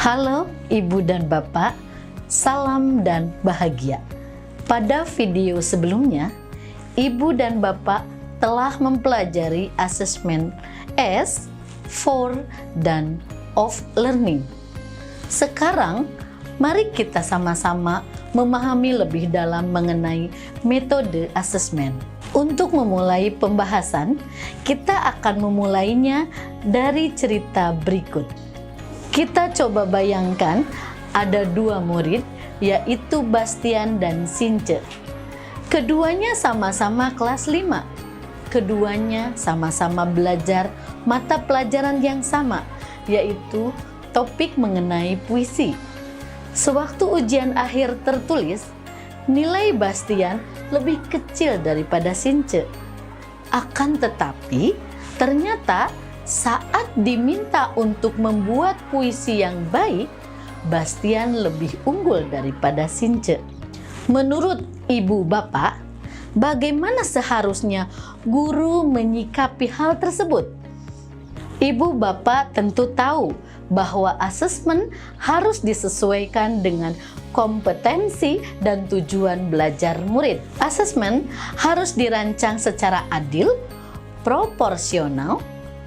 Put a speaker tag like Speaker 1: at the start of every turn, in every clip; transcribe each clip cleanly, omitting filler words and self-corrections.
Speaker 1: Halo Ibu dan Bapak, salam dan bahagia. Pada video sebelumnya, Ibu dan Bapak telah mempelajari asesmen S, for, dan of learning. Sekarang, mari kita sama-sama memahami lebih dalam mengenai metode asesmen. Untuk memulai pembahasan, kita akan memulainya dari cerita berikut. Kita coba bayangkan ada dua murid, yaitu Bastian dan Since. Keduanya sama-sama kelas 5. Keduanya sama-sama belajar mata pelajaran yang sama, yaitu topik mengenai puisi. Sewaktu ujian akhir tertulis, nilai Bastian lebih kecil daripada Since. Akan tetapi, ternyata saat diminta untuk membuat puisi yang baik, Bastian lebih unggul daripada Since. Menurut Ibu Bapak, bagaimana seharusnya guru menyikapi hal tersebut? Ibu Bapak tentu tahu bahwa asesmen harus disesuaikan dengan kompetensi dan tujuan belajar murid. Asesmen harus dirancang secara adil, proporsional,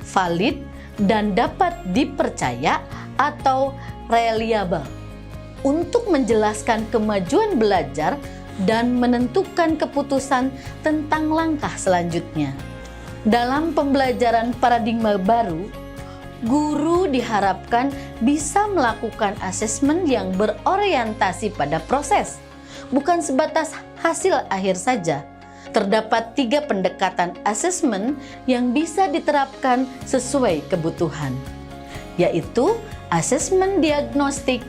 Speaker 1: valid, dan dapat dipercaya atau reliable untuk menjelaskan kemajuan belajar dan menentukan keputusan tentang langkah selanjutnya. Dalam pembelajaran paradigma baru, guru diharapkan bisa melakukan asesmen yang berorientasi pada proses, bukan sebatas hasil akhir saja. Terdapat 3 pendekatan asesmen yang bisa diterapkan sesuai kebutuhan, yaitu asesmen diagnostik,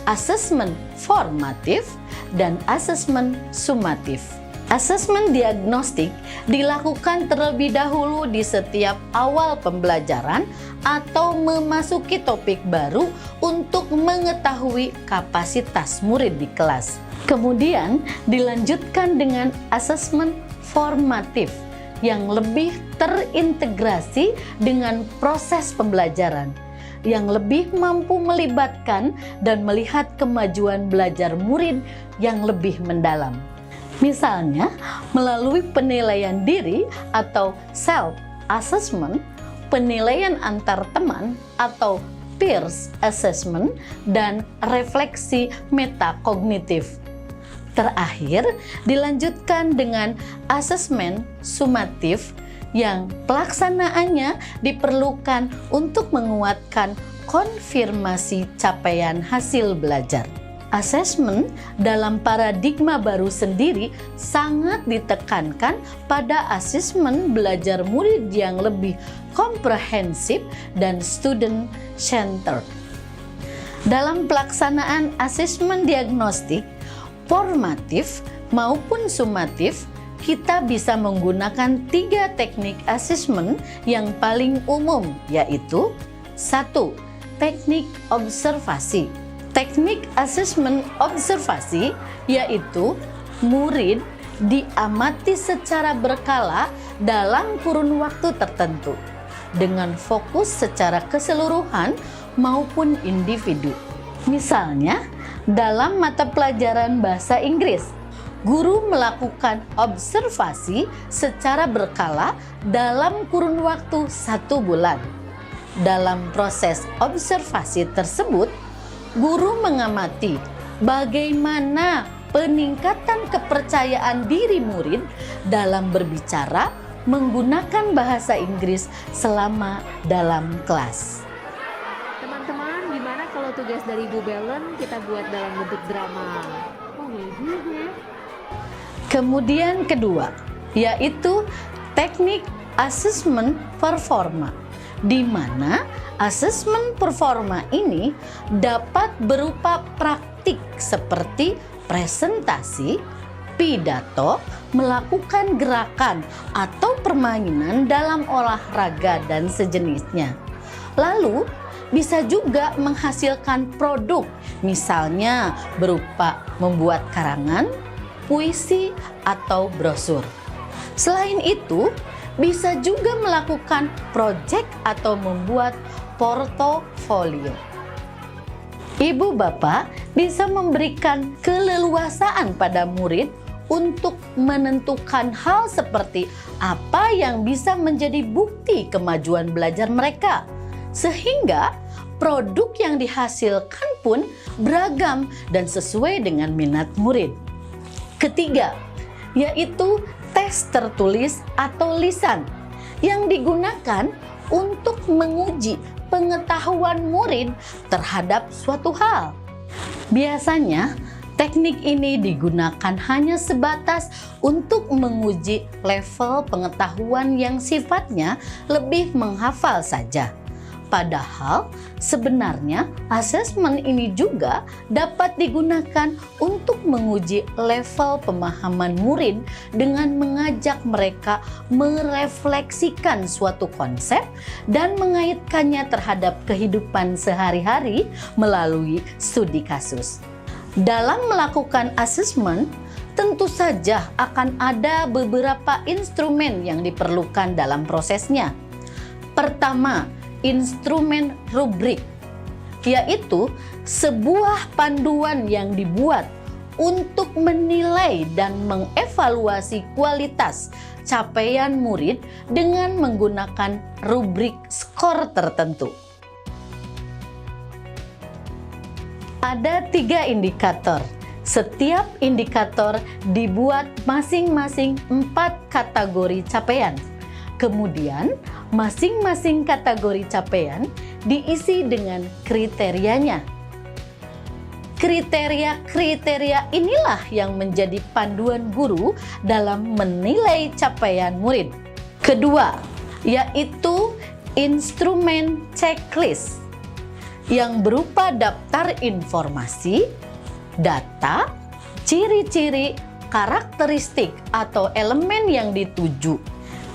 Speaker 1: asesmen formatif, dan asesmen sumatif. Asesmen diagnostik dilakukan terlebih dahulu di setiap awal pembelajaran atau memasuki topik baru untuk mengetahui kapasitas murid di kelas. Kemudian dilanjutkan dengan asesmen formatif yang lebih terintegrasi dengan proses pembelajaran, yang lebih mampu melibatkan dan melihat kemajuan belajar murid yang lebih mendalam. Misalnya, melalui penilaian diri atau self-assessment, penilaian antar teman atau peers assessment, dan refleksi metakognitif. Terakhir, dilanjutkan dengan asesmen sumatif yang pelaksanaannya diperlukan untuk menguatkan konfirmasi capaian hasil belajar. Asesmen dalam paradigma baru sendiri sangat ditekankan pada asesmen belajar murid yang lebih komprehensif dan student-centered. Dalam pelaksanaan asesmen diagnostik, formatif maupun sumatif, kita bisa menggunakan 3 teknik asesmen yang paling umum, yaitu 1. Teknik observasi. Teknik asesmen observasi yaitu murid diamati secara berkala dalam kurun waktu tertentu dengan fokus secara keseluruhan maupun individu. Misalnya, dalam mata pelajaran bahasa Inggris, guru melakukan observasi secara berkala dalam kurun waktu 1 bulan. Dalam proses observasi tersebut, guru mengamati bagaimana peningkatan kepercayaan diri murid dalam berbicara menggunakan bahasa Inggris selama dalam kelas.
Speaker 2: Teman-teman, gimana kalau tugas dari Bu Belen kita buat dalam bentuk drama?
Speaker 1: Kemudian kedua, yaitu teknik asesmen performa, di mana asesmen performa ini dapat berupa praktik seperti presentasi, pidato, melakukan gerakan atau permainan dalam olahraga dan sejenisnya. Lalu, bisa juga menghasilkan produk, misalnya berupa membuat karangan, puisi, atau brosur. Selain itu, bisa juga melakukan proyek atau membuat portofolio. Ibu bapak bisa memberikan keleluasaan pada murid untuk menentukan hal seperti apa yang bisa menjadi bukti kemajuan belajar mereka, sehingga produk yang dihasilkan pun beragam dan sesuai dengan minat murid. Ketiga, yaitu tes tertulis atau lisan yang digunakan untuk menguji pengetahuan murid terhadap suatu hal. Biasanya, teknik ini digunakan hanya sebatas untuk menguji level pengetahuan yang sifatnya lebih menghafal saja. Padahal sebenarnya asesmen ini juga dapat digunakan untuk menguji level pemahaman murid dengan mengajak mereka merefleksikan suatu konsep dan mengaitkannya terhadap kehidupan sehari-hari melalui studi kasus. Dalam melakukan asesmen, tentu saja akan ada beberapa instrumen yang diperlukan dalam prosesnya. Pertama, instrumen rubrik, yaitu sebuah panduan yang dibuat untuk menilai dan mengevaluasi kualitas capaian murid dengan menggunakan rubrik skor tertentu. Ada 3 indikator. Setiap indikator dibuat masing-masing 4 kategori capaian. Kemudian, masing-masing kategori capaian diisi dengan kriterianya. Kriteria-kriteria inilah yang menjadi panduan guru dalam menilai capaian murid. Kedua, yaitu instrumen checklist yang berupa daftar informasi, data, ciri-ciri, karakteristik atau elemen yang dituju.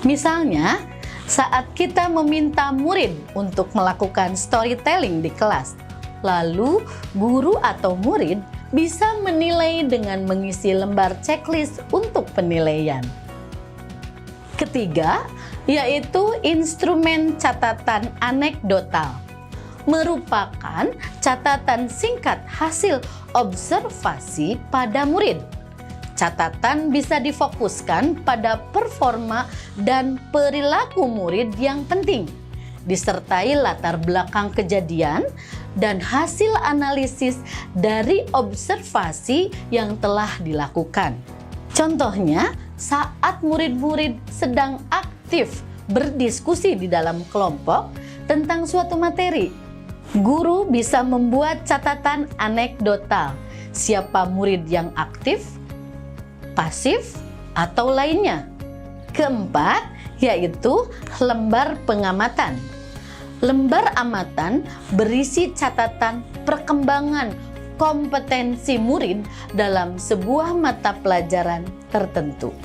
Speaker 1: Misalnya, saat kita meminta murid untuk melakukan storytelling di kelas, lalu guru atau murid bisa menilai dengan mengisi lembar checklist untuk penilaian. Ketiga, yaitu instrumen catatan anekdotal, merupakan catatan singkat hasil observasi pada murid. Catatan bisa difokuskan pada performa dan perilaku murid yang penting, disertai latar belakang kejadian dan hasil analisis dari observasi yang telah dilakukan. Contohnya, saat murid-murid sedang aktif berdiskusi di dalam kelompok tentang suatu materi, guru bisa membuat catatan anekdotal siapa murid yang aktif, pasif, atau lainnya. Keempat, yaitu lembar pengamatan. Lembar amatan berisi catatan perkembangan kompetensi murid dalam sebuah mata pelajaran tertentu.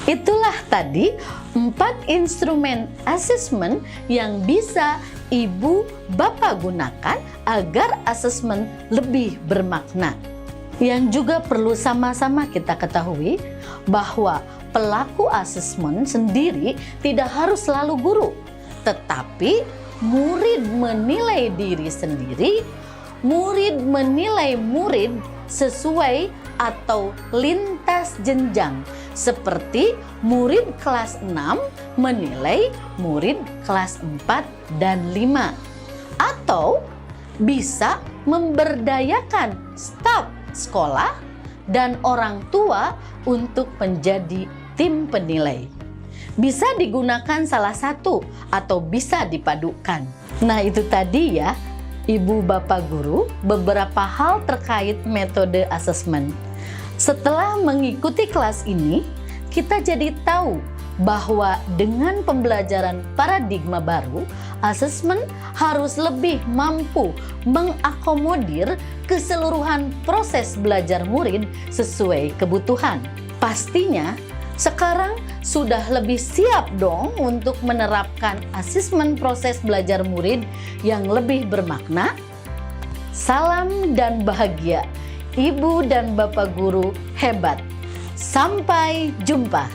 Speaker 1: Itulah tadi 4 instrumen asesmen yang bisa Ibu Bapak gunakan agar asesmen lebih bermakna. Yang juga perlu sama-sama kita ketahui bahwa pelaku asesmen sendiri tidak harus selalu guru, tetapi murid menilai diri sendiri, murid menilai murid sesuai atau lintas jenjang, seperti murid kelas 6 menilai murid kelas 4 dan 5, atau bisa memberdayakan staf sekolah dan orang tua untuk menjadi tim penilai. Bisa digunakan salah satu atau bisa dipadukan. Nah, itu tadi ya, Ibu Bapak Guru, beberapa hal terkait metode asesmen. Setelah mengikuti kelas ini, kita jadi tahu bahwa dengan pembelajaran paradigma baru, asesmen harus lebih mampu mengakomodir keseluruhan proses belajar murid sesuai kebutuhan. Pastinya, sekarang sudah lebih siap dong untuk menerapkan asesmen proses belajar murid yang lebih bermakna. Salam dan bahagia, Ibu dan Bapak Guru hebat. Sampai jumpa.